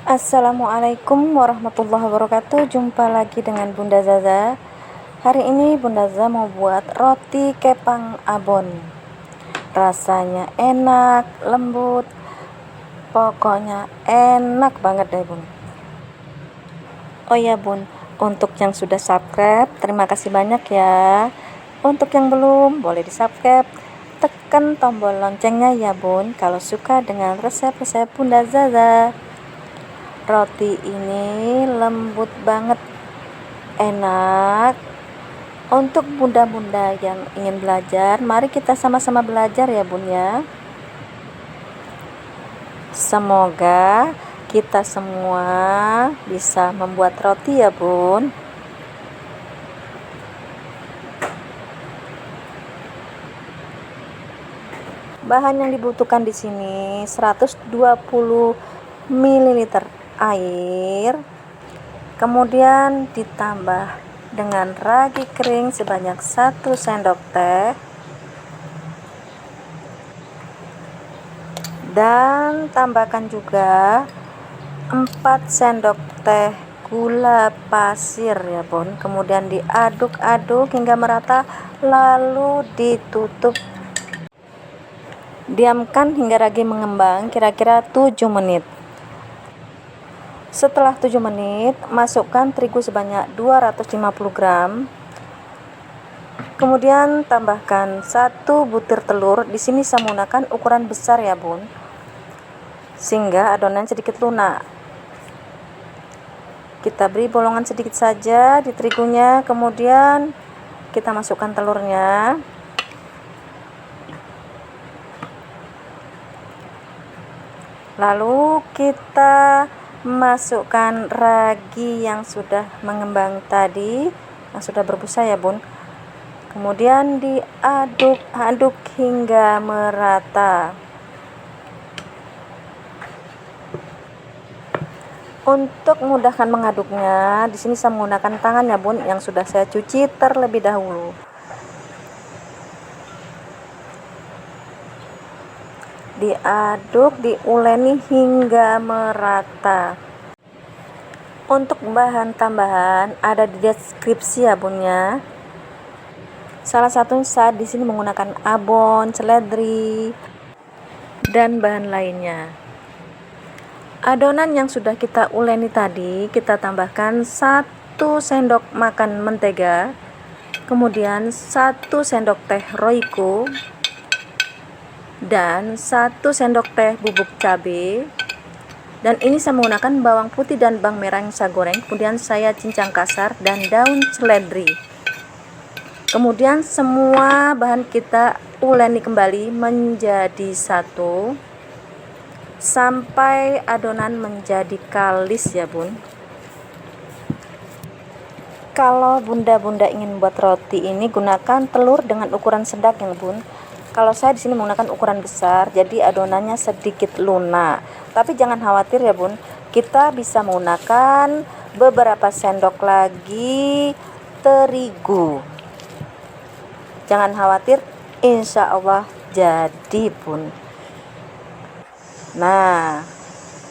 Assalamualaikum warahmatullahi wabarakatuh. Jumpa lagi dengan Bunda Zaza. Hari ini Bunda Zaza mau buat roti kepang abon. Rasanya enak, lembut, pokoknya enak banget deh Bun. Oh ya Bun, untuk yang sudah subscribe terima kasih banyak ya. Untuk yang belum, boleh di subscribe, tekan tombol loncengnya ya Bun, kalau suka dengan resep-resep Bunda Zaza. Roti ini lembut banget, enak. Untuk bunda-bunda yang ingin belajar, mari kita sama-sama belajar ya Bun ya. Semoga kita semua bisa membuat roti ya Bun. Bahan yang dibutuhkan di sini 120 ml air, kemudian ditambah dengan ragi kering sebanyak 1 sendok teh, dan tambahkan juga 4 sendok teh gula pasir ya Bun. Kemudian diaduk-aduk hingga merata, lalu ditutup, diamkan hingga ragi mengembang kira-kira 7 menit. Setelah 7 menit, masukkan terigu sebanyak 250 gram. Kemudian tambahkan 1 butir telur. Di sini saya menggunakan ukuran besar ya Bun, sehingga adonan sedikit lunak. Kita beri bolongan sedikit saja di terigunya, kemudian kita masukkan telurnya. Lalu kita masukkan ragi yang sudah mengembang tadi, yang sudah berbusa ya Bun. Kemudian diaduk-aduk hingga merata. Untuk memudahkan mengaduknya, di sini saya menggunakan tangan ya Bun, yang sudah saya cuci terlebih dahulu. Diaduk, diuleni hingga merata. Untuk bahan tambahan ada di deskripsi ya Bun ya. Salah satunya saya di sini menggunakan abon, seledri, dan bahan lainnya. Adonan yang sudah kita uleni tadi kita tambahkan 1 sendok makan mentega, kemudian 1 sendok teh roiko, dan 1 sendok teh bubuk cabai. Dan ini saya menggunakan bawang putih dan bawang merah yang saya goreng, kemudian saya cincang kasar, dan daun seledri. Kemudian semua bahan kita uleni kembali menjadi satu sampai adonan menjadi kalis ya Bun. Kalau bunda-bunda ingin buat roti ini, gunakan telur dengan ukuran sedang ya Bun. Kalau saya di sini menggunakan ukuran besar, jadi adonannya sedikit lunak. Tapi jangan khawatir ya Bun, kita bisa menggunakan beberapa sendok lagi terigu. Jangan khawatir, insya Allah jadi Bun. Nah,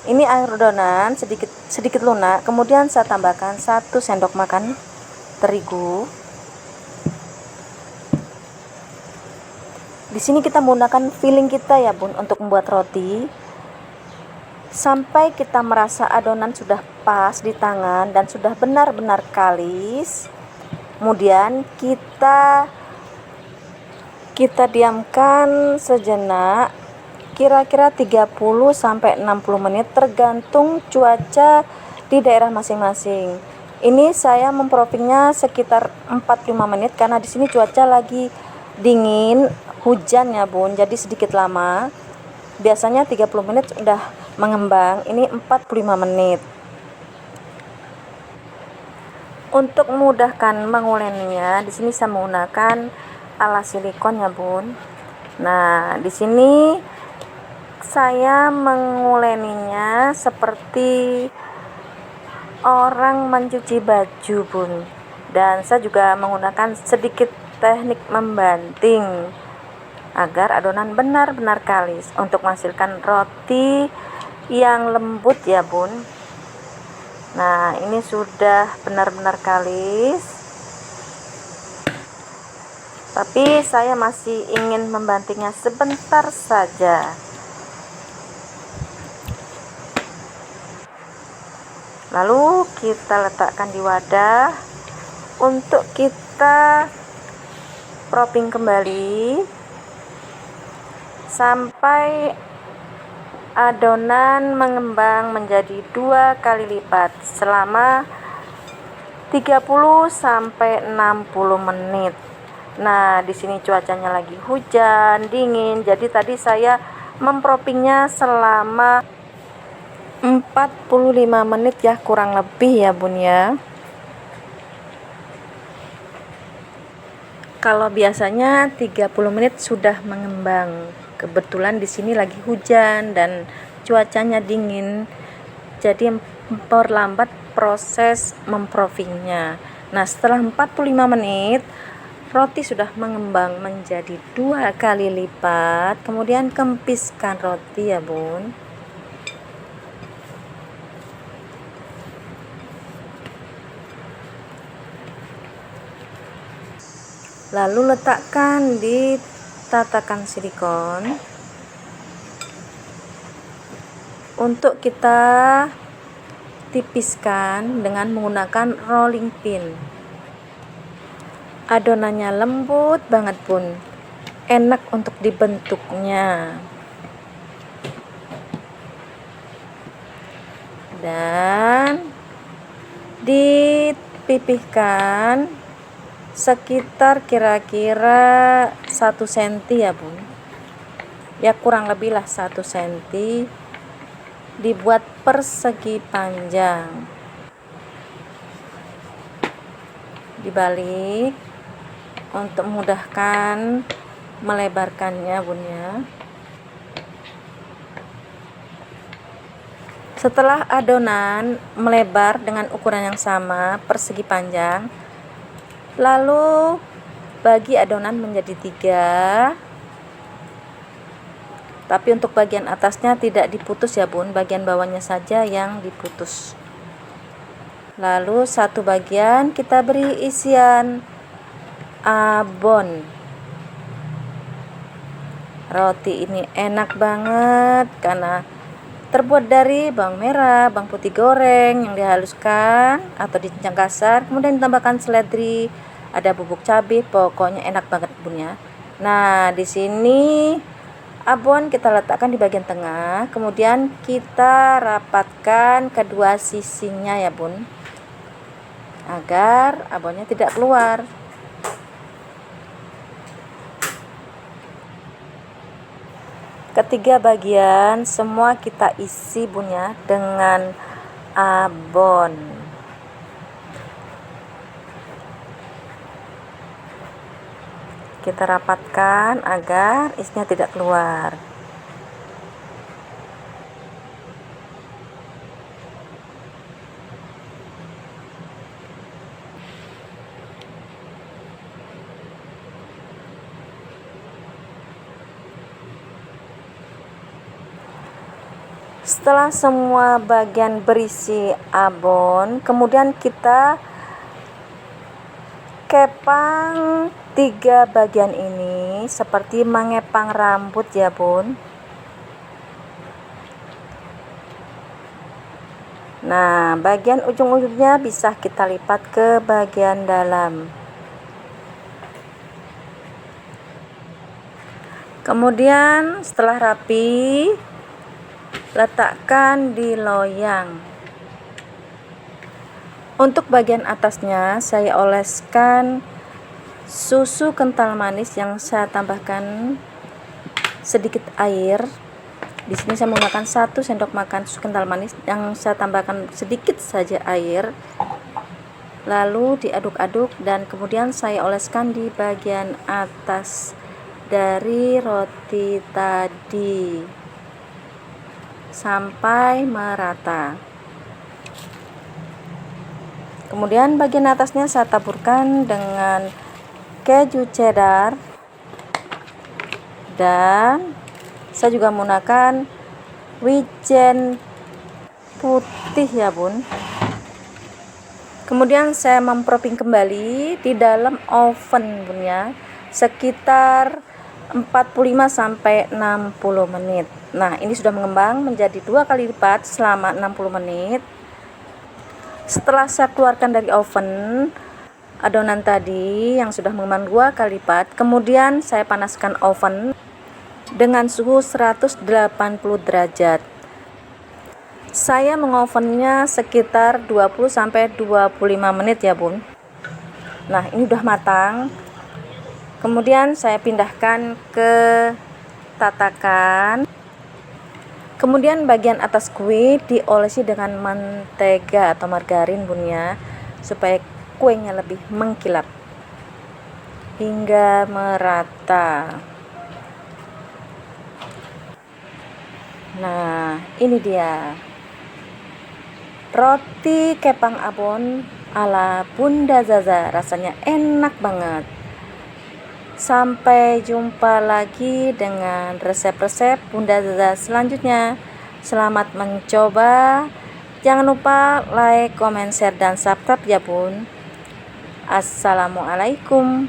ini air adonan sedikit lunak. Kemudian saya tambahkan 1 sendok makan terigu. Di sini kita menggunakan feeling kita ya Bun untuk membuat roti, sampai kita merasa adonan sudah pas di tangan dan sudah benar-benar kalis. Kemudian kita diamkan sejenak, kira-kira 30 sampai 60 menit tergantung cuaca di daerah masing-masing. Ini saya memprofitnya sekitar 45 menit karena di sini cuaca lagi dingin, hujan ya Bun, jadi sedikit lama. Biasanya 30 menit sudah mengembang, ini 45 menit. Untuk memudahkan menguleninya, di sini saya menggunakan alas silikon ya Bun. Nah, di sini saya menguleninya seperti orang mencuci baju Bun, dan saya juga menggunakan sedikit teknik membanting agar adonan benar-benar kalis untuk menghasilkan roti yang lembut ya Bun. Nah, ini sudah benar-benar kalis, tapi saya masih ingin membantingnya sebentar saja. Lalu kita letakkan di wadah untuk kita propping kembali sampai adonan mengembang menjadi 2 kali lipat selama 30 sampai 60 menit. Nah, di sini cuacanya lagi hujan, dingin. Jadi tadi saya memproppingnya selama 45 menit ya, kurang lebih ya Bun ya. Kalau biasanya 30 menit sudah mengembang. Kebetulan di sini lagi hujan dan cuacanya dingin, jadi memperlambat proses memproppingnya. Nah, setelah 45 menit roti sudah mengembang menjadi 2 kali lipat. Kemudian kempiskan roti ya Bun. Lalu letakkan di tatakan silikon untuk kita tipiskan dengan menggunakan rolling pin. Adonannya lembut banget Bun, enak untuk dibentuknya. Dan dipipihkan sekitar kira-kira 1 cm ya Bun, ya kurang lebih lah 1 cm. Dibuat persegi panjang, dibalik untuk memudahkan melebarkannya Bun ya. Setelah adonan melebar dengan ukuran yang sama, persegi panjang, lalu bagi adonan menjadi 3, tapi untuk bagian atasnya tidak diputus ya Bun, bagian bawahnya saja yang diputus. Lalu satu bagian kita beri isian abon. Roti ini enak banget karena terbuat dari bawang merah, bawang putih goreng yang dihaluskan atau dicincang kasar, kemudian ditambahkan seledri, ada bubuk cabai, pokoknya enak banget Bun ya. Nah, di sini abon kita letakkan di bagian tengah, kemudian kita rapatkan kedua sisinya ya Bun, agar abonnya tidak keluar. Ketiga bagian semua kita isi Bun ya dengan abon. Kita rapatkan agar isinya tidak keluar. Setelah semua bagian berisi abon, kemudian kita kepang 3 bagian ini seperti mengepang rambut ya Bun. Nah, bagian ujung-ujungnya bisa kita lipat ke bagian dalam. Kemudian setelah rapi, letakkan di loyang. Untuk bagian atasnya saya oleskan susu kental manis yang saya tambahkan sedikit air. Di sini saya menggunakan 1 sendok makan susu kental manis yang saya tambahkan sedikit saja air. Lalu diaduk-aduk dan kemudian saya oleskan di bagian atas dari roti tadi sampai merata. Kemudian bagian atasnya saya taburkan dengan keju cheddar, dan saya juga menggunakan wijen putih ya Bun. Kemudian saya mempropping kembali di dalam oven bun ya, sekitar 45-60 menit. Nah, ini sudah mengembang menjadi 2 kali lipat selama 60 menit. Setelah saya keluarkan dari oven adonan tadi yang sudah mengembang 2 kali lipat, kemudian saya panaskan oven dengan suhu 180 derajat. Saya mengovennya sekitar 20-25 menit ya bun. Nah, ini udah matang. Kemudian saya pindahkan ke tatakan. Kemudian bagian atas kue diolesi dengan mentega atau margarin bun ya, supaya kuenya lebih mengkilap hingga merata. Nah, ini dia roti kepang abon ala Bunda Zaza, rasanya enak banget. Sampai jumpa lagi dengan resep-resep Bunda Zaza selanjutnya. Selamat mencoba. Jangan lupa like, comment, share, dan subscribe ya bun. Assalamualaikum.